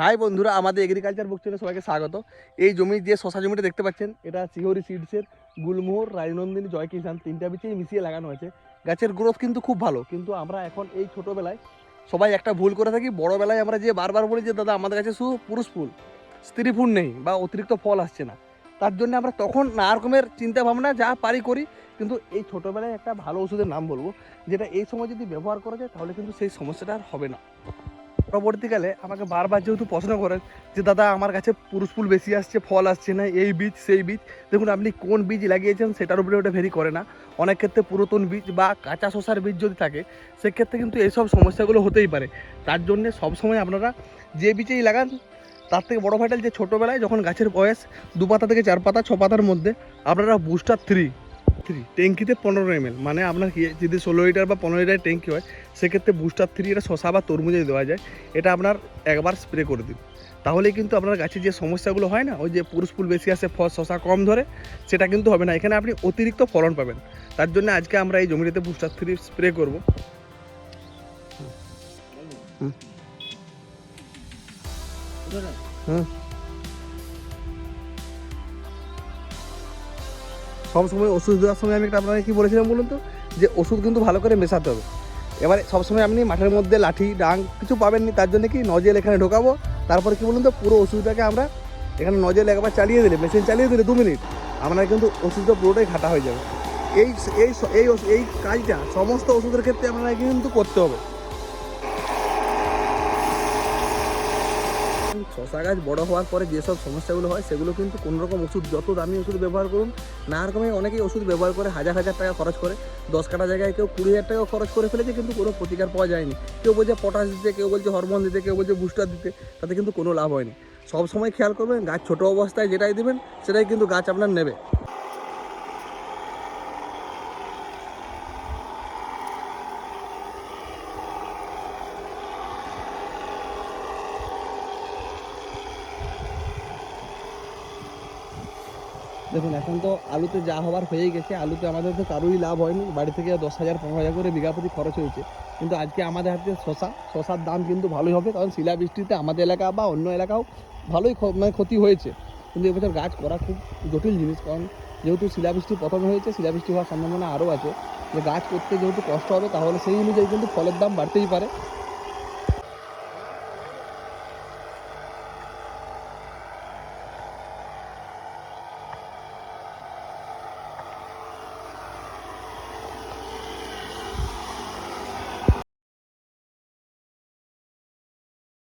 High বন্ধুরা, আমাদের agriculture বুক চ্যানেলে সবাইকে স্বাগত। এই জমি যে শশা জমিটা দেখতে পাচ্ছেন, এটা শিহরি সিডসের গুলমোহর, রাজনন্দিনী, জয় কিষান তিনটা বীজই মিশিয়ে লাগানো আছে। গাছের গ্রোথ কিন্তু খুব ভালো। কিন্তু আমরা এখন এই ছোটোবেলায় সবাই একটা ভুল করে থাকি। বড়োবেলায় আমরা যে বারবার বলি যে দাদা আমাদের কাছে শুধু পুরুষ ফুল, স্ত্রী ফুল নেই বা অতিরিক্ত ফল আসছে না, তার জন্য আমরা তখন নানা রকমের চিন্তা ভাবনা যা পারি করি। কিন্তু এই ছোটোবেলায় একটা ভালো ওষুধের নাম বলবো, যেটা এই সময় যদি ব্যবহার করা যায় তাহলে কিন্তু সেই সমস্যাটা আর হবে না। পরবর্তীকালে আমাকে বারবার যেহেতু প্রশ্ন করেন যে দাদা আমার কাছে পুরুষ ফুল বেশি আসছে, ফল আসছে না, এই বীজ সেই বীজ, দেখুন আপনি কোন বীজ লাগিয়েছেন সেটার উপরে ওটা ভেরি করে না। অনেক ক্ষেত্রে পুরাতন বীজ বা কাঁচা শসার বীজ যদি থাকে সেক্ষেত্রে কিন্তু এইসব সমস্যাগুলো হতেই পারে। তার জন্যে সবসময় আপনারা যে বীজেই লাগান তার থেকে বড় ভাইটাল যে ছোটোবেলায় যখন গাছের বয়স 2 পাতা থেকে 4 পাতা 6 পাতার মধ্যে আপনারা বুস্টার 3 ট্যাঙ্কিতে 15 ml, মানে আপনার কি যদি 16 লিটার বা 15 লিটার ট্যাঙ্কি হয় সেক্ষেত্রে বুস্টার 3 এটা শশা বা তরমুজে দেওয়া যায়। এটা আপনার একবার স্প্রে করে দিন, তাহলেই কিন্তু আপনার গাছে যে সমস্যাগুলো হয় না, ওই যে পুরুষ ফুল বেশি আসে ফল শশা কম ধরে, সেটা কিন্তু হবে না। এখানে আপনি অতিরিক্ত ফলন পাবেন। তার জন্য আজকে আমরা এই জমিটাতে বুস্টার 3 স্প্রে করবো। হুম, সবসময় ওষুধ দেওয়ার সময় আমি একটা আপনাকে কী বলেছিলাম বলুন তো, যে ওষুধ কিন্তু ভালো করে মেশাতে হবে। এবারে সবসময় আপনি মাঠের মধ্যে লাঠি ডাং কিছু পাবেননি, তার জন্য কি নজেল এখানে ঢোকাবো। তারপরে কি বলুন তো, পুরো ওষুধটাকে আমরা এখানে নজেল একবার চালিয়ে দিলে, মেশিন চালিয়ে দিলে 2 মিনিট আপনার কিন্তু ওষুধটা পুরোটাই ঘাটা হয়ে যাবে। এই এই এই এই কাজটা সমস্ত ওষুধের ক্ষেত্রে আপনারা কিন্তু করতে হবে। শশা গাছ বড় হওয়ার পরে যেসব সমস্যাগুলো হয় সেগুলো কিন্তু কোনোরকম ওষুধ, যত দামি ওষুধ ব্যবহার করুন, নানা রকমের অনেকেই ওষুধ ব্যবহার করে হাজার হাজার টাকা খরচ করে, 10 কাটা জায়গায় কেউ 20,000 টাকাও খরচ করে ফেলেছে, কিন্তু কোনো প্রতিকার পাওয়া যায়নি। কেউ বলছে পটাশ দিতে, কেউ বলছে হরমোন দিতে, কেউ বলছে বুস্টার দিতে, তাতে কিন্তু কোনো লাভ হয়নি। সব সময় খেয়াল করবেন গাছ ছোটো অবস্থায় যেটাই দেবেন সেটাই কিন্তু গাছ আপনার নেবে। দেখুন এখন তো আলুতে যা হওয়ার হয়েই গেছে, আলুতে আমাদের তো কারোই লাভ হয়নি, বাড়ি থেকে 10,000 15,000 করে বিঘা প্রতি খরচ হয়েছে। কিন্তু আজকে আমাদের হাতে শশার দাম কিন্তু ভালোই হবে, কারণ শিলাবৃষ্টিতে আমাদের এলাকা বা অন্য এলাকাও ভালোই মানে ক্ষতি হয়েছে। কিন্তু এবছর গাছ করা খুব জটিল জিনিস, কারণ যেহেতু শিলাবৃষ্টি প্রথমে হয়েছে, শিলাবৃষ্টি হওয়ার সম্ভাবনা আরও আছে। যে গাছ করতে যেহেতু কষ্ট হবে, তাহলে সেই অনুযায়ী কিন্তু ফলের দাম বাড়তেই পারে।